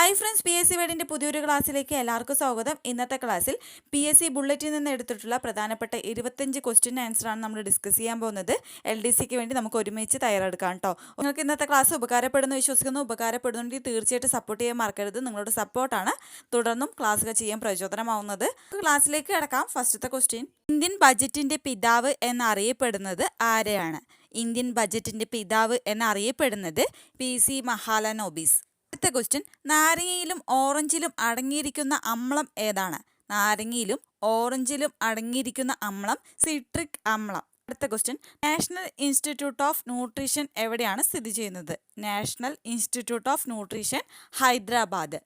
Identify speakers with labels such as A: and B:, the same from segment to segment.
A: Hi friends, PSC വേഡിൻ്റെ പുതിയൊരു ക്ലാസ്സിലേക്ക് എല്ലാവർക്കും സ്വാഗതം. ഇന്നത്തെ ക്ലാസ്സിൽ PSC ബുള്ളറ്റിൽ നിന്ന് എടുത്തിട്ടുള്ള പ്രധാനപ്പെട്ട 25 ക്വസ്റ്റ്യൻ ആൻസറാണ് നമ്മൾ ഡിസ്കസ് ചെയ്യാൻ പോകുന്നത്. LDCക്ക് വേണ്ടി നമുക്ക് ഒരുമിച്ച് തയ്യാറെടുക്കാം കേട്ടോ. നിങ്ങൾക്ക് ഇന്നത്തെ ക്ലാസ് ഉപകാരപ്പെടുന്നു വിശ്വസിക്കുന്നു. ഉപകാരപ്പെടുന്നുണ്ടെങ്കിൽ തീർച്ചയായിട്ടും സപ്പോർട്ട് ചെയ്യാൻ മറക്കരുത്. നിങ്ങളുടെ സപ്പോർട്ടാണ് തുടർന്നും ക്ലാസ്സുകൾ ചെയ്യാൻ പ്രചോദനമാവുന്നത്. ക്ലാസ്സിലേക്ക് കിടക്കാം. ഫസ്റ്റത്തെ ക്വസ്റ്റ്യൻ, ഇന്ത്യൻ ബജറ്റിൻ്റെ പിതാവ് എന്നറിയപ്പെടുന്നത് ആരെയാണ്? ഇന്ത്യൻ ബജറ്റിൻ്റെ പിതാവ് എന്നറിയപ്പെടുന്നത് PC മഹാലനോബിസ്. അടുത്ത ക്വസ്റ്റ്യൻ, നാരങ്ങയിലും ഓറഞ്ചിലും അടങ്ങിയിരിക്കുന്ന അമ്ലം ഏതാണ്? നാരങ്ങയിലും ഓറഞ്ചിലും അടങ്ങിയിരിക്കുന്ന അമ്ലം സിട്രിക് അമ്ലം. അടുത്ത question, national institute of nutrition എവിടെയാണ് സ്ഥിതി ചെയ്യുന്നത്? National institute of nutrition Hyderabad.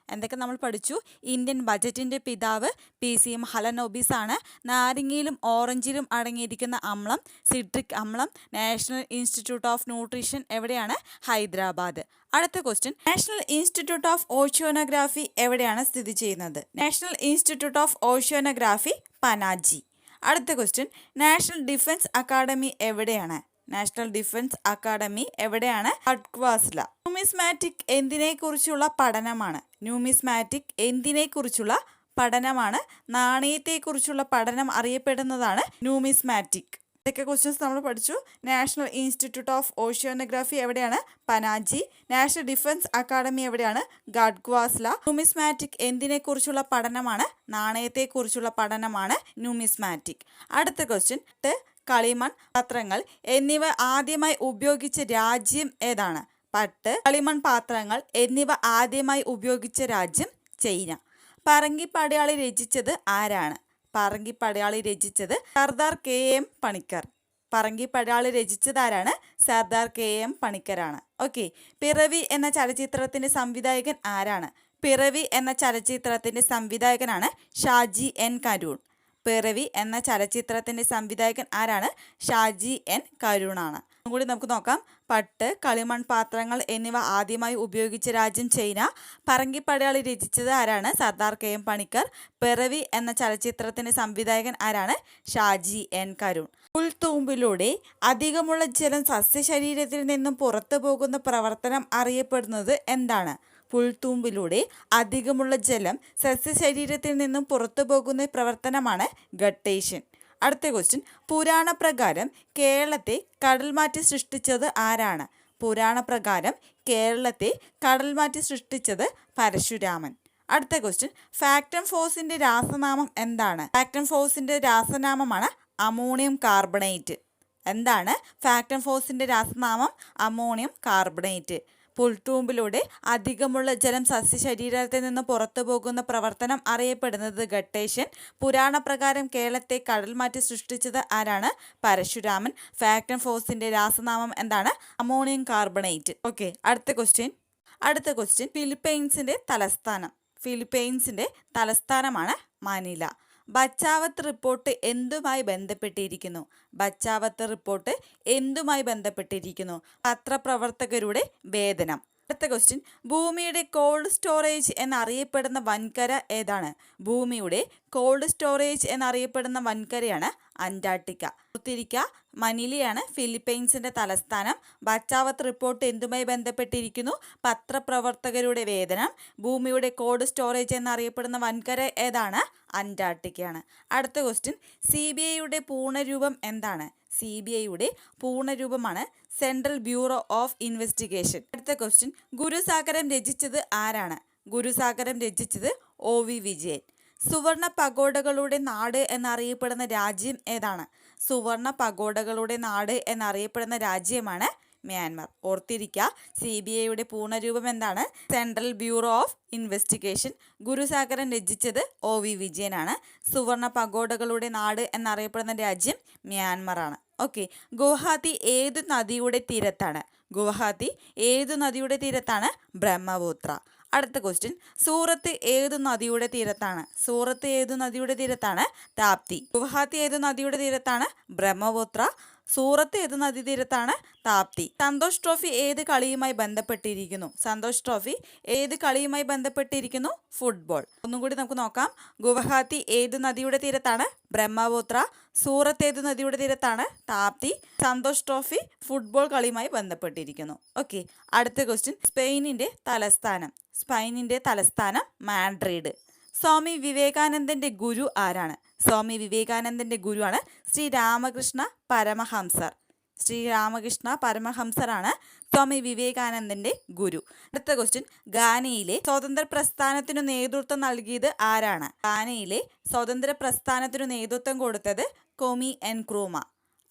A: എന്തൊക്കെ നമ്മൾ പഠിച്ചു? ഇന്ത്യൻ ബജറ്റിൻ്റെ പിതാവ് PC മഹാലനോബിസ് ആണ്. നാരങ്ങയിലും ഓറഞ്ചിലും അടങ്ങിയിരിക്കുന്ന അമ്ലം സിട്രിക് അമ്ലം. നാഷണൽ ഇൻസ്റ്റിറ്റ്യൂട്ട് ഓഫ് ന്യൂട്രീഷൻ എവിടെയാണ്? ഹൈദരാബാദ്. അടുത്ത question, national institute of oceanography എവിടെയാണ് സ്ഥിതി ചെയ്യുന്നത്? National institute of oceanography Panaji. അടുത്ത ക്വസ്റ്റ്യൻ, നാഷണൽ ഡിഫൻസ് അക്കാഡമി എവിടെയാണ്? നാഷണൽ ഡിഫൻസ് അക്കാഡമി എവിടെയാണ്? ഖട്വാസ്ല. ന്യൂമിസ്മാറ്റിക് എന്തിനെക്കുറിച്ചുള്ള പഠനമാണ്? ന്യൂമിസ്മാറ്റിക് എന്തിനെക്കുറിച്ചുള്ള പഠനമാണ്? നാണയത്തെക്കുറിച്ചുള്ള പഠനം അറിയപ്പെടുന്നതാണ് ന്യൂമിസ്മാറ്റിക്. ഇതൊക്കെ ക്വസ്റ്റ്യൻസ് നമ്മൾ പഠിച്ചു. നാഷണൽ ഇൻസ്റ്റിറ്റ്യൂട്ട് ഓഫ് ഓഷ്യാനോഗ്രാഫി എവിടെയാണ്? പനാജി. നാഷണൽ ഡിഫൻസ് അക്കാഡമി എവിടെയാണ്? ഖട്വാസ്ല. ന്യൂമിസ്മാറ്റിക് എന്തിനെക്കുറിച്ചുള്ള പഠനമാണ്? നാണയത്തെക്കുറിച്ചുള്ള പഠനമാണ് ന്യൂമിസ്മാറ്റിക്. അടുത്ത ക്വസ്റ്റ്യൻ, കളിമൺ പാത്രങ്ങൾ എന്നിവ ആദ്യമായി ഉപയോഗിച്ച രാജ്യം ഏതാണ്? പട്ട്, കളിമൺ പാത്രങ്ങൾ എന്നിവ ആദ്യമായി ഉപയോഗിച്ച രാജ്യം ചൈന. പറങ്കിപ്പടയാളി രചിച്ചത് ആരാണ്? പറങ്കിപ്പടയാളി രചിച്ചത് സർദാർ KM പണിക്കർ. പറങ്കിപ്പടയാളി രചിച്ചത് ആരാണ്? സർദാർ KM പണിക്കരാണ്. ഓക്കെ. പിറവി എന്ന ചലച്ചിത്രത്തിന്റെ സംവിധായകൻ ആരാണ്? പിറവി എന്ന ചലച്ചിത്രത്തിന്റെ സംവിധായകനാണ് ഷാജി N കരുൺ. പിറവി എന്ന ചലച്ചിത്രത്തിന്റെ സംവിധായകൻ ആരാണ്? ഷാജി N കരുണാണ്. കൂടി നമുക്ക് നോക്കാം. പട്ട്, കളിമൺ പാത്രങ്ങൾ എന്നിവ ആദ്യമായി ഉപയോഗിച്ച രാജ്യം ചൈന. പറങ്കിപ്പടയാളി രചിച്ചത് ആരാണ്? സർദാർ KM പണിക്കർ. പിറവി എന്ന ചലച്ചിത്രത്തിന്റെ സംവിധായകൻ ആരാണ്? ഷാജി N കരുൺ. പുൽത്തൂമ്പിലൂടെ അധികമുള്ള ജലം സസ്യശരീരത്തിൽ നിന്നും പുറത്തു പോകുന്ന പ്രവർത്തനം അറിയപ്പെടുന്നത് എന്താണ്? പുൽത്തൂമ്പിലൂടെ അധികമുള്ള ജലം സസ്യശരീരത്തിൽ നിന്നും പുറത്തു പോകുന്ന പ്രവർത്തനമാണ് ഗട്ടേഷൻ. അടുത്ത ക്വസ്റ്റ്യൻ, പുരാണപ്രകാരം കേരളത്തെ കടൽമാറ്റി സൃഷ്ടിച്ചത് ആരാണ്? പുരാണപ്രകാരം കേരളത്തെ കടൽമാറ്റി സൃഷ്ടിച്ചത് പരശുരാമൻ. അടുത്ത ക്വസ്റ്റ്യൻ, ഫാക്ടം ഫോഴ്സിന്റെ രാസനാമം എന്താണ്? ഫാക്ടം ഫോഴ്സിന്റെ രാസനാമമാണ് അമോണിയം കാർബണേറ്റ്. എന്താണ് ഫാക്ടം ഫോഴ്സിന്റെ രാസനാമം? Ammonium carbonate. പുൽത്തൂമ്പിലൂടെ അധികമുള്ള ജലം സസ്യശരീരത്തിൽ നിന്ന് പുറത്തു പോകുന്ന പ്രവർത്തനം അറിയപ്പെടുന്നത് ഗട്ടേഷൻ. പുരാണപ്രകാരം കേരളത്തെ കടൽമാറ്റി സൃഷ്ടിച്ചത് ആരാണ്? പരശുരാമൻ. ഫാക്ടം ഫോഴ്സിന്റെ രാസനാമം എന്താണ്? Ammonium carbonate. ഓക്കെ. അടുത്ത ക്വസ്റ്റ്യൻ, ഫിലിപ്പൈൻസിന്റെ തലസ്ഥാനം. ഫിലിപ്പൈൻസിന്റെ തലസ്ഥാനമാണ് മനില. ബച്ചാവത്ത് റിപ്പോർട്ട് എന്തുമായി ബന്ധപ്പെട്ടിരിക്കുന്നു? ബച്ചാവത്ത് റിപ്പോർട്ട് എന്തുമായി ബന്ധപ്പെട്ടിരിക്കുന്നു? പത്രപ്രവർത്തകരുടെ വേതനം. അടുത്ത ക്വസ്റ്റ്യൻ, ഭൂമിയുടെ കോൾഡ് സ്റ്റോറേജ് എന്നറിയപ്പെടുന്ന വൻകര ഏതാണ്? ഭൂമിയുടെ കോൾഡ് സ്റ്റോറേജ് എന്നറിയപ്പെടുന്ന വൻകരയാണ് അന്റാർട്ടിക്ക. ഓർത്തിരിക്കുക, മനിലയാണ് ഫിലിപ്പൈൻസിന്റെ തലസ്ഥാനം. ബച്ചാവത്ത് റിപ്പോർട്ട് എന്തുമായി ബന്ധപ്പെട്ടിരിക്കുന്നു? പത്രപ്രവർത്തകരുടെ വേതനം. ഭൂമിയുടെ കോൾഡ് സ്റ്റോറേജ് എന്നറിയപ്പെടുന്ന വൻകര ഏതാണ്? അന്റാർട്ടിക്കയാണ്. അടുത്ത ക്വസ്റ്റ്യൻ, CBIയുടെ പൂർണ്ണരൂപം എന്താണ്? CBIയുടെ പൂർണ്ണരൂപമാണ് സെൻട്രൽ ബ്യൂറോ ഓഫ് ഇൻവെസ്റ്റിഗേഷൻ. അടുത്ത ക്വസ്റ്റ്യൻ, ഗുരുസാഗരം രചിച്ചത് ആരാണ്? ഗുരുസാഗരം രചിച്ചത് OV വിജയൻ. സുവർണ പഗോഡകളുടെ നാട് എന്നറിയപ്പെടുന്ന രാജ്യം ഏതാണ്? സുവർണ പഗോഡകളുടെ നാട് എന്നറിയപ്പെടുന്ന രാജ്യമാണ് മ്യാൻമർ. ഓർത്തിരിക്കുക, CBIയുടെ പൂർണ്ണരൂപം എന്താണ്? Central bureau of investigation. Gurusagaram രചിച്ചത് OV വിജയനാണ്. സുവർണ പഗോഡകളുടെ നാട് എന്നറിയപ്പെടുന്ന രാജ്യം മ്യാൻമറാണ്. ഓക്കെ. ഗുവാഹത്തി ഏതു നദിയുടെ തീരത്താണ്? ഗുവാഹത്തി ഏതു നദിയുടെ തീരത്താണ്? ബ്രഹ്മപുത്ര. അടുത്ത ക്വസ്റ്റ്യൻ, സൂറത്ത് ഏതു നദിയുടെ തീരത്താണ്? സൂറത്ത് ഏതു നദിയുടെ തീരത്താണ്? താപ്തി. ഗുവാഹത്തി ഏതു നദിയുടെ തീരത്താണ്? ബ്രഹ്മപുത്ര. സൂറത്ത് ഏത് നദീതീരത്താണ്? താപ്തി. സന്തോഷ് ട്രോഫി ഏത് കളിയുമായി ബന്ധപ്പെട്ടിരിക്കുന്നു? സന്തോഷ് ട്രോഫി ഏത് കളിയുമായി ബന്ധപ്പെട്ടിരിക്കുന്നു? ഫുട്ബോൾ. ഒന്നും കൂടി നമുക്ക് നോക്കാം. ഗുവാഹത്തി ഏത് നദിയുടെ തീരത്താണ്? ബ്രഹ്മപുത്ര. സൂറത്ത് ഏത് നദിയുടെ തീരത്താണ്? താപ്തി. സന്തോഷ് ട്രോഫി ഫുട്ബോൾ കളിയുമായി ബന്ധപ്പെട്ടിരിക്കുന്നു. ഓക്കെ, അടുത്ത ക്വസ്റ്റ്യൻ. സ്പെയിനിന്റെ തലസ്ഥാനം മാഡ്രിഡ്. സ്വാമി വിവേകാനന്ദന്റെ ഗുരു ആരാണ്? സ്വാമി വിവേകാനന്ദന്റെ ഗുരുവാണ് ശ്രീരാമകൃഷ്ണ പരമഹംസർ. ശ്രീരാമകൃഷ്ണ പരമഹംസറാണ് സ്വാമി വിവേകാനന്ദന്റെ ഗുരു. അടുത്ത ക്വസ്റ്റ്യൻ. ഗാനയിലെ സ്വാതന്ത്ര്യ പ്രസ്ഥാനത്തിനു നേതൃത്വം നൽകിയത് ആരാണ്? ഗാനയിലെ സ്വാതന്ത്ര്യ പ്രസ്ഥാനത്തിനു നേതൃത്വം കൊടുത്തത് ക്വമി എൻക്രൂമ.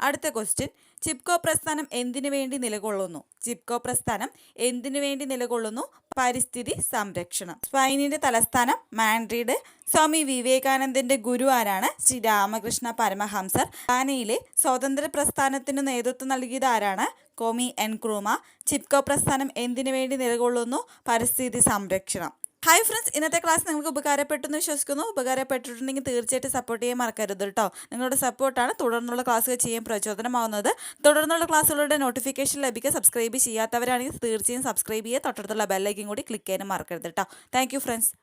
A: അടുത്ത ക്വസ്റ്റ്യൻ. ചിപ്കോ പ്രസ്ഥാനം എന്തിനു വേണ്ടി നിലകൊള്ളുന്നു? ചിപ്കോ പ്രസ്ഥാനം എന്തിനു വേണ്ടി നിലകൊള്ളുന്നു? പരിസ്ഥിതി സംരക്ഷണം. സ്പെയിനിന്റെ തലസ്ഥാനം മാഡ്രിഡ്. സ്വാമി വിവേകാനന്ദന്റെ ഗുരു ആരാണ്? ശ്രീ രാമകൃഷ്ണ പരമഹംസർ. ഗാനയിലെ സ്വാതന്ത്ര്യ പ്രസ്ഥാനത്തിന് നേതൃത്വം നൽകിയത് ആരാണ്? ക്വമി എൻക്രൂമ. ചിപ്കോ പ്രസ്ഥാനം എന്തിനു വേണ്ടി നിലകൊള്ളുന്നു? പരിസ്ഥിതി സംരക്ഷണം. ഹായ് ഫ്രണ്ട്സ്, ഇന്നത്തെ ക്ലാസ് നിങ്ങൾക്ക് ഉപകാരപ്പെട്ടെന്ന് വിശ്വസിക്കുന്നു. ഉപകാരപ്പെട്ടിട്ടുണ്ടെങ്കിൽ തീർച്ചയായിട്ടും സപ്പോർട്ട് ചെയ്യാൻ മറക്കരുത് കേട്ടോ. നിങ്ങളുടെ സപ്പോർട്ടാണ് തുടർന്നുള്ള ക്ലാസ്സുകൾ ചെയ്യാൻ പ്രചോദനമാവുന്നത്. തുടർന്നുള്ള ക്ലാസ്സുകളുടെ നോട്ടിഫിക്കേഷൻ ലഭിക്കുക. സബ്സ്ക്രൈബ് ചെയ്യാത്തവരാണെങ്കിൽ തീർച്ചയായും സബ്സ്ക്രൈബ് ചെയ്യുക. തൊട്ടടുത്തുള്ള ബെല്ലൈക്കൻ കൂടി ക്ലിക്ക് ചെയ്യാനും മറക്കരുത് കേട്ടോ. Thank you friends.